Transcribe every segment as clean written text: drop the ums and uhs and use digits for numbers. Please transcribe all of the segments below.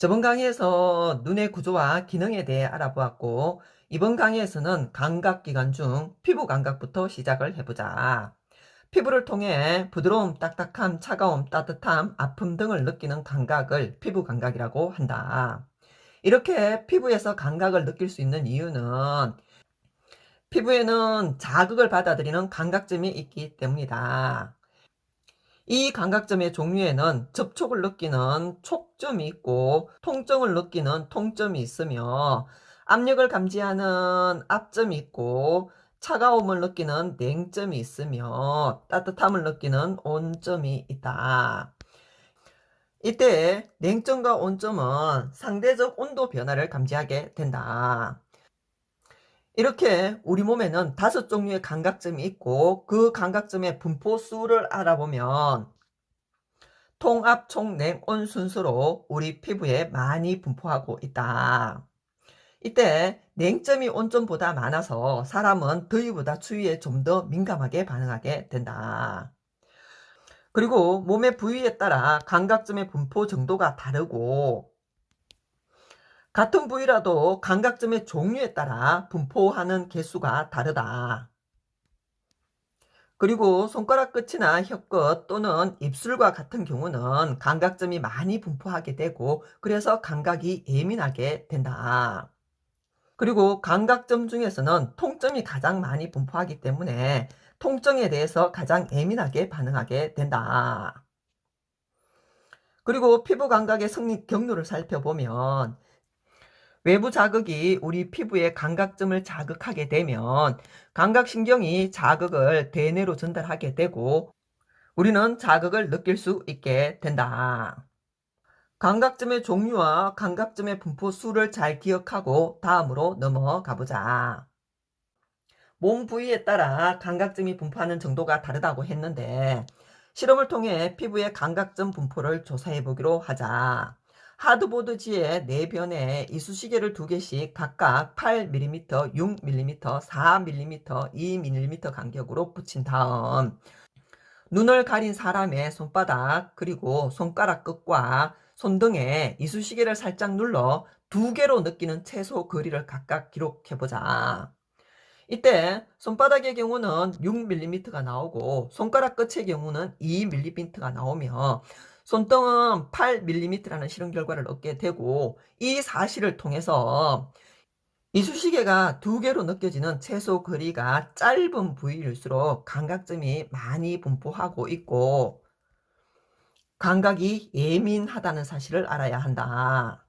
저번 강의에서 눈의 구조와 기능에 대해 알아보았고, 이번 강의에서는 감각기관 중 피부 감각부터 시작을 해보자. 피부를 통해 부드러움, 딱딱함, 차가움, 따뜻함, 아픔 등을 느끼는 감각을 피부 감각이라고 한다. 이렇게 피부에서 감각을 느낄 수 있는 이유는 피부에는 자극을 받아들이는 감각점이 있기 때문이다. 이 감각점의 종류에는 접촉을 느끼는 촉점이 있고 통증을 느끼는 통점이 있으며 압력을 감지하는 압점이 있고 차가움을 느끼는 냉점이 있으며 따뜻함을 느끼는 온점이 있다. 이때 냉점과 온점은 상대적 온도 변화를 감지하게 된다. 이렇게 우리 몸에는 5종류의 감각점이 있고 그 감각점의 분포 수를 알아보면 통압, 촉냉, 온 순서로 우리 피부에 많이 분포하고 있다. 이때 냉점이 온점보다 많아서 사람은 더위보다 추위에 좀 더 민감하게 반응하게 된다. 그리고 몸의 부위에 따라 감각점의 분포 정도가 다르고 같은 부위라도 감각점의 종류에 따라 분포하는 개수가 다르다. 그리고 손가락 끝이나 혀끝 또는 입술과 같은 경우는 감각점이 많이 분포하게 되고 그래서 감각이 예민하게 된다. 그리고 감각점 중에서는 통점이 가장 많이 분포하기 때문에 통증에 대해서 가장 예민하게 반응하게 된다. 그리고 피부 감각의 성립 경로를 살펴보면 외부 자극이 우리 피부의 감각점을 자극하게 되면 감각신경이 자극을 대뇌로 전달하게 되고 우리는 자극을 느낄 수 있게 된다. 감각점의 종류와 감각점의 분포 수를 잘 기억하고 다음으로 넘어가 보자. 몸 부위에 따라 감각점이 분포하는 정도가 다르다고 했는데 실험을 통해 피부의 감각점 분포를 조사해 보기로 하자. 하드보드지에 4변에 이쑤시개를 2개씩 각각 8mm, 6mm, 4mm, 2mm 간격으로 붙인 다음 눈을 가린 사람의 손바닥 그리고 손가락 끝과 손등에 이쑤시개를 살짝 눌러 2개로 느끼는 최소 거리를 각각 기록해보자. 이때 손바닥의 경우는 6mm가 나오고 손가락 끝의 경우는 2mm가 나오며 손등은 8mm라는 실험 결과를 얻게 되고 이 사실을 통해서 이쑤시개가 2개로 느껴지는 최소 거리가 짧은 부위일수록 감각점이 많이 분포하고 있고 감각이 예민하다는 사실을 알아야 한다.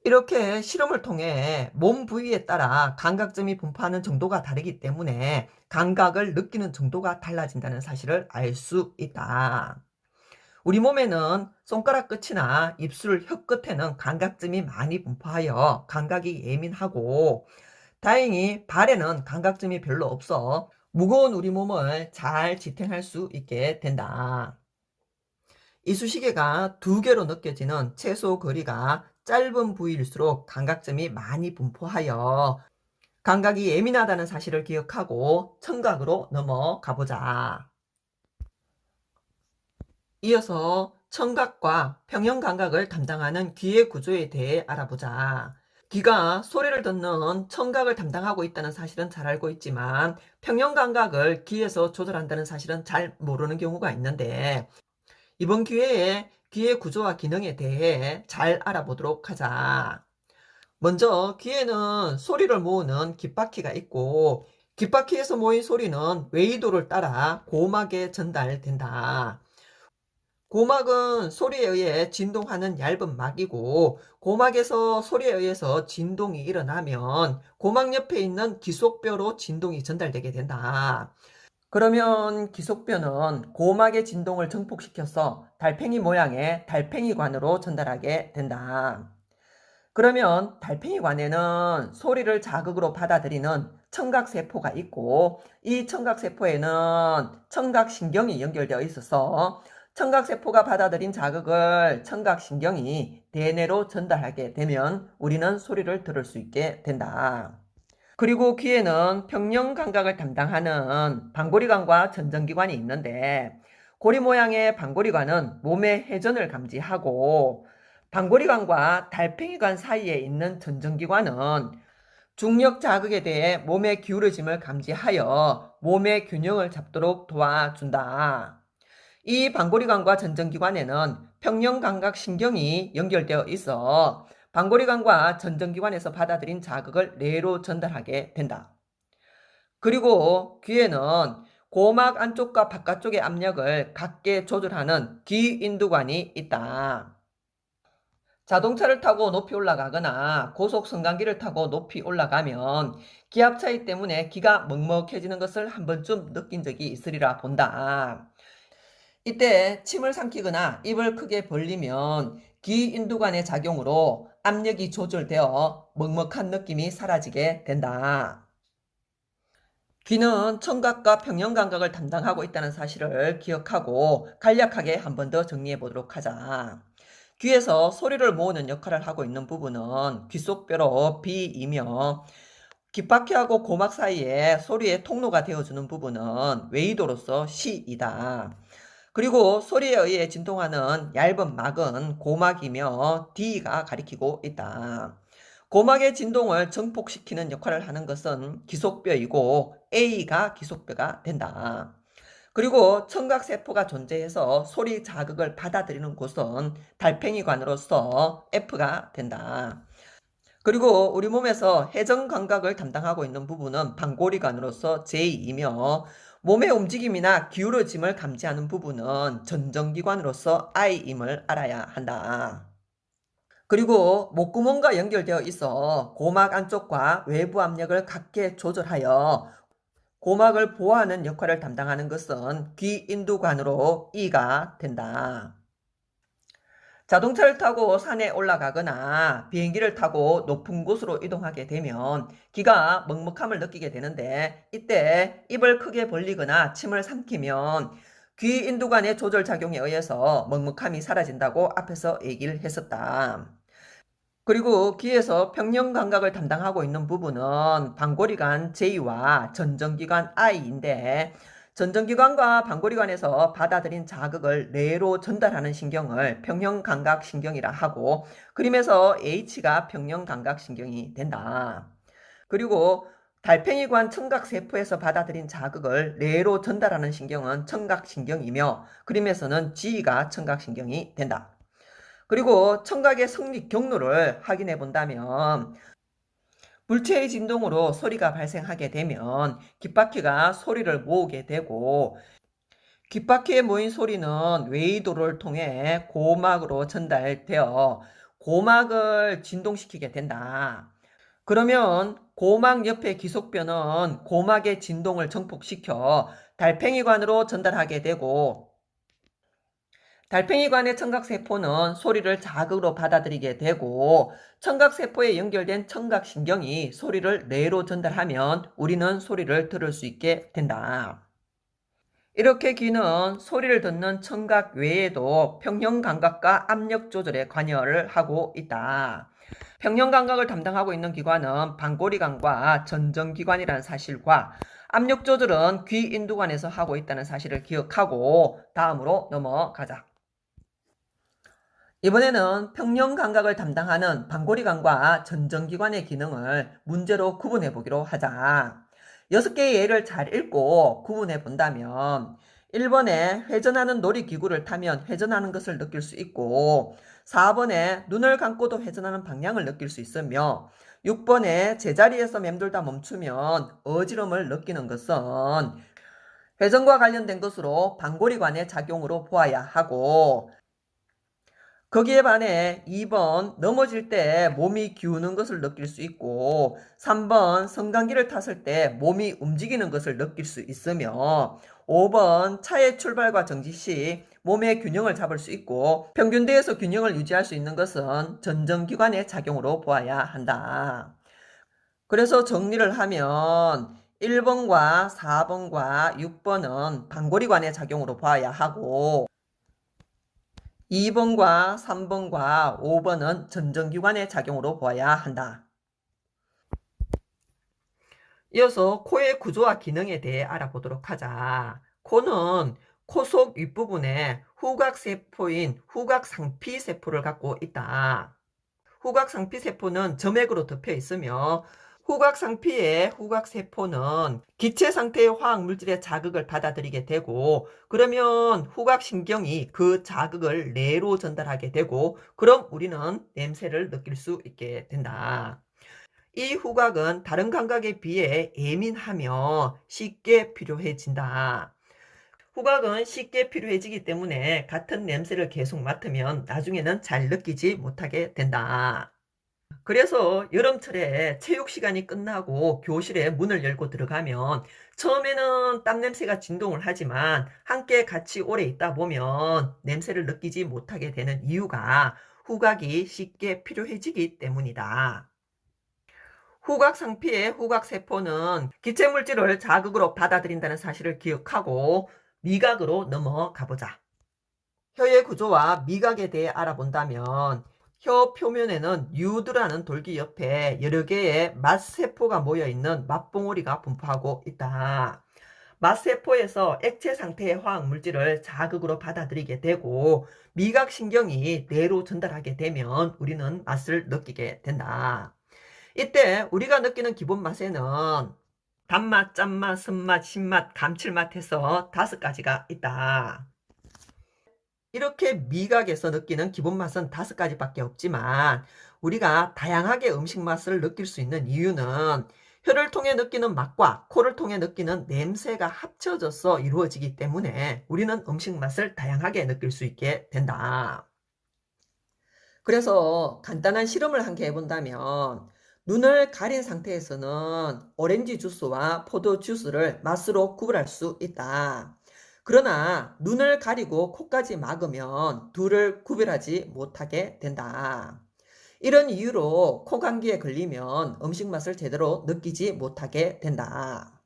이렇게 실험을 통해 몸 부위에 따라 감각점이 분포하는 정도가 다르기 때문에 감각을 느끼는 정도가 달라진다는 사실을 알 수 있다. 우리 몸에는 손가락 끝이나 입술, 혀끝에는 감각점이 많이 분포하여 감각이 예민하고 다행히 발에는 감각점이 별로 없어 무거운 우리 몸을 잘 지탱할 수 있게 된다. 이쑤시개가 2개로 느껴지는 최소 거리가 짧은 부위일수록 감각점이 많이 분포하여 감각이 예민하다는 사실을 기억하고 청각으로 넘어가 보자. 이어서 청각과 평형감각을 담당하는 귀의 구조에 대해 알아보자. 귀가 소리를 듣는 청각을 담당하고 있다는 사실은 잘 알고 있지만 평형감각을 귀에서 조절한다는 사실은 잘 모르는 경우가 있는데 이번 기회에 귀의 구조와 기능에 대해 잘 알아보도록 하자. 먼저 귀에는 소리를 모으는 귓바퀴가 있고 귓바퀴에서 모인 소리는 웨이도를 따라 고막에 전달된다. 고막은 소리에 의해 진동하는 얇은 막이고 고막에서 소리에 의해서 진동이 일어나면 고막 옆에 있는 기속뼈로 진동이 전달되게 된다. 그러면 기속뼈는 고막의 진동을 증폭시켜서 달팽이 모양의 달팽이관으로 전달하게 된다. 그러면 달팽이관에는 소리를 자극으로 받아들이는 청각세포가 있고 이 청각세포에는 청각신경이 연결되어 있어서 청각세포가 받아들인 자극을 청각신경이 대뇌로 전달하게 되면 우리는 소리를 들을 수 있게 된다. 그리고 귀에는 평형감각을 담당하는 방골이관과 전정기관이 있는데 고리 모양의 방골이관은 몸의 회전을 감지하고 방골이관과 달팽이관 사이에 있는 전정기관은 중력 자극에 대해 몸의 기울어짐을 감지하여 몸의 균형을 잡도록 도와준다. 이 방골이관과 전정기관에는 평형감각신경이 연결되어 있어 방골이관과 전정기관에서 받아들인 자극을 뇌로 전달하게 된다. 그리고 귀에는 고막 안쪽과 바깥쪽의 압력을 같게 조절하는 귀인두관이 있다. 자동차를 타고 높이 올라가거나 고속승강기를 타고 높이 올라가면 기압 차이 때문에 귀가 먹먹해지는 것을 한 번쯤 느낀 적이 있으리라 본다. 이때 침을 삼키거나 입을 크게 벌리면 귀 인두관의 작용으로 압력이 조절되어 먹먹한 느낌이 사라지게 된다. 귀는 청각과 평형감각을 담당하고 있다는 사실을 기억하고 간략하게 한 번 더 정리해 보도록 하자. 귀에서 소리를 모으는 역할을 하고 있는 부분은 귀속뼈로 B이며, 귓바퀴하고 고막 사이에 소리의 통로가 되어주는 부분은 웨이도로서 C이다. 그리고 소리에 의해 진동하는 얇은 막은 고막이며 D가 가리키고 있다. 고막의 진동을 증폭시키는 역할을 하는 것은 기속뼈이고 A가 기속뼈가 된다. 그리고 청각세포가 존재해서 소리 자극을 받아들이는 곳은 달팽이관으로서 F가 된다. 그리고 우리 몸에서 회전감각을 담당하고 있는 부분은 방골이관으로서 J이며, 몸의 움직임이나 기울어짐을 감지하는 부분은 전정기관으로서 I임을 알아야 한다. 그리고 목구멍과 연결되어 있어 고막 안쪽과 외부 압력을 같게 조절하여 고막을 보호하는 역할을 담당하는 것은 귀인두관으로 E가 된다. 자동차를 타고 산에 올라가거나 비행기를 타고 높은 곳으로 이동하게 되면 귀가 먹먹함을 느끼게 되는데, 이때 입을 크게 벌리거나 침을 삼키면 귀 인두관의 조절 작용에 의해서 먹먹함이 사라진다고 앞에서 얘기를 했었다. 그리고 귀에서 평형감각을 담당하고 있는 부분은 방골이관 J와 전정기관 I인데, 전정기관과 방골이관에서 받아들인 자극을 뇌로 전달하는 신경을 평형감각신경이라 하고, 그림에서 H가 평형감각신경이 된다. 그리고 달팽이관 청각세포에서 받아들인 자극을 뇌로 전달하는 신경은 청각신경이며, 그림에서는 G가 청각신경이 된다. 그리고 청각의 성립 경로를 확인해 본다면, 물체의 진동으로 소리가 발생하게 되면 귓바퀴가 소리를 모으게 되고, 귓바퀴에 모인 소리는 웨이도를 통해 고막으로 전달되어 고막을 진동시키게 된다. 그러면 고막 옆의 기속뼈는 고막의 진동을 증폭시켜 달팽이관으로 전달하게 되고, 달팽이관의 청각세포는 소리를 자극으로 받아들이게 되고, 청각세포에 연결된 청각신경이 소리를 뇌로 전달하면 우리는 소리를 들을 수 있게 된다. 이렇게 귀는 소리를 듣는 청각 외에도 평형감각과 압력 조절에 관여를 하고 있다. 평형감각을 담당하고 있는 기관은 방골이관과 전정기관이라는 사실과 압력 조절은 귀인두관에서 하고 있다는 사실을 기억하고 다음으로 넘어가자. 이번에는 평형감각을 담당하는 방골이관과 전정기관의 기능을 문제로 구분해 보기로 하자. 6개의 예를 잘 읽고 구분해 본다면, 1번에 회전하는 놀이기구를 타면 회전하는 것을 느낄 수 있고, 4번에 눈을 감고도 회전하는 방향을 느낄 수 있으며, 6번에 제자리에서 맴돌다 멈추면 어지럼을 느끼는 것은 회전과 관련된 것으로 방골이관의 작용으로 보아야 하고, 거기에 반해 2번 넘어질 때 몸이 기우는 것을 느낄 수 있고, 3번 승강기를 탔을 때 몸이 움직이는 것을 느낄 수 있으며, 5번 차의 출발과 정지 시 몸의 균형을 잡을 수 있고, 평균대에서 균형을 유지할 수 있는 것은 전정기관의 작용으로 보아야 한다. 그래서 정리를 하면 1번과 4번과 6번은 방골이관의 작용으로 봐야 하고, 2번과 3번과 5번은 전정기관의 작용으로 보아야 한다. 이어서 코의 구조와 기능에 대해 알아보도록 하자. 코는 코 속 윗부분에 후각세포인 후각상피세포를 갖고 있다. 후각상피세포는 점액으로 덮여 있으며 후각상피의 후각세포는 기체 상태의 화학물질의 자극을 받아들이게 되고, 그러면 후각신경이 그 자극을 뇌로 전달하게 되고, 그럼 우리는 냄새를 느낄 수 있게 된다. 이 후각은 다른 감각에 비해 예민하며 쉽게 필요해진다. 후각은 쉽게 필요해지기 때문에 같은 냄새를 계속 맡으면 나중에는 잘 느끼지 못하게 된다. 그래서 여름철에 체육 시간이 끝나고 교실에 문을 열고 들어가면 처음에는 땀 냄새가 진동을 하지만 함께 같이 오래 있다 보면 냄새를 느끼지 못하게 되는 이유가 후각이 쉽게 필요해지기 때문이다. 후각 상피의 후각 세포는 기체 물질을 자극으로 받아들인다는 사실을 기억하고 미각으로 넘어가 보자. 혀의 구조와 미각에 대해 알아본다면 혀 표면에는 뉴드라는 돌기 옆에 여러 개의 맛세포가 모여있는 맛봉오리가 분포하고 있다. 맛세포에서 액체 상태의 화학물질을 자극으로 받아들이게 되고 미각신경이 뇌로 전달하게 되면 우리는 맛을 느끼게 된다. 이때 우리가 느끼는 기본 맛에는 단맛, 짠맛, 쓴맛, 신맛, 감칠맛 해서 5가지가 있다. 이렇게 미각에서 느끼는 기본 맛은 5가지밖에 없지만 우리가 다양하게 음식 맛을 느낄 수 있는 이유는 혀를 통해 느끼는 맛과 코를 통해 느끼는 냄새가 합쳐져서 이루어지기 때문에 우리는 음식 맛을 다양하게 느낄 수 있게 된다. 그래서 간단한 실험을 함께 해본다면 눈을 가린 상태에서는 오렌지 주스와 포도 주스를 맛으로 구분할 수 있다. 그러나 눈을 가리고 코까지 막으면 둘을 구별하지 못하게 된다. 이런 이유로 코 감기에 걸리면 음식 맛을 제대로 느끼지 못하게 된다.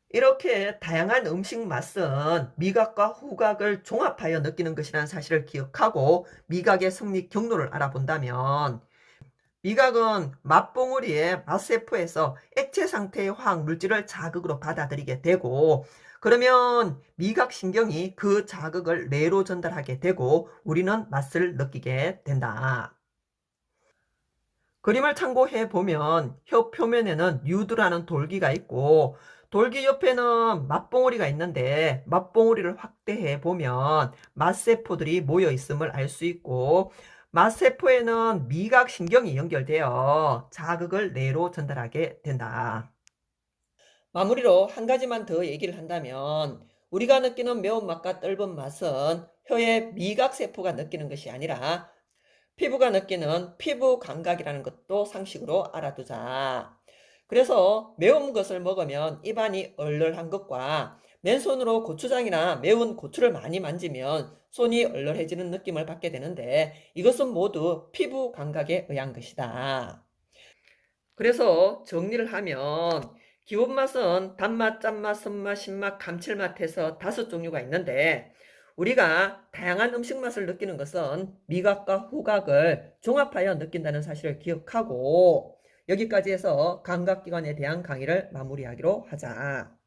이렇게 다양한 음식 맛은 미각과 후각을 종합하여 느끼는 것이라는 사실을 기억하고 미각의 성립 경로를 알아본다면 미각은 맛봉우리의 맛세포에서 액체 상태의 화학 물질을 자극으로 받아들이게 되고, 그러면 미각신경이 그 자극을 뇌로 전달하게 되고 우리는 맛을 느끼게 된다. 그림을 참고해 보면 혀 표면에는 뉴드라는 돌기가 있고 돌기 옆에는 맛봉우리가 있는데 맛봉우리를 확대해 보면 맛세포들이 모여 있음을 알 수 있고 맛세포에는 미각신경이 연결되어 자극을 뇌로 전달하게 된다. 마무리로 한 가지만 더 얘기를 한다면 우리가 느끼는 매운맛과 떫은 맛은 혀의 미각세포가 느끼는 것이 아니라 피부가 느끼는 피부 감각이라는 것도 상식으로 알아두자. 그래서 매운 것을 먹으면 입안이 얼얼한 것과 맨손으로 고추장이나 매운 고추를 많이 만지면 손이 얼얼해지는 느낌을 받게 되는데 이것은 모두 피부 감각에 의한 것이다. 그래서 정리를 하면 기본 맛은 단맛, 짠맛, 쓴맛, 신맛, 감칠맛 해서 5종류가 있는데 우리가 다양한 음식 맛을 느끼는 것은 미각과 후각을 종합하여 느낀다는 사실을 기억하고 여기까지 해서 감각기관에 대한 강의를 마무리하기로 하자.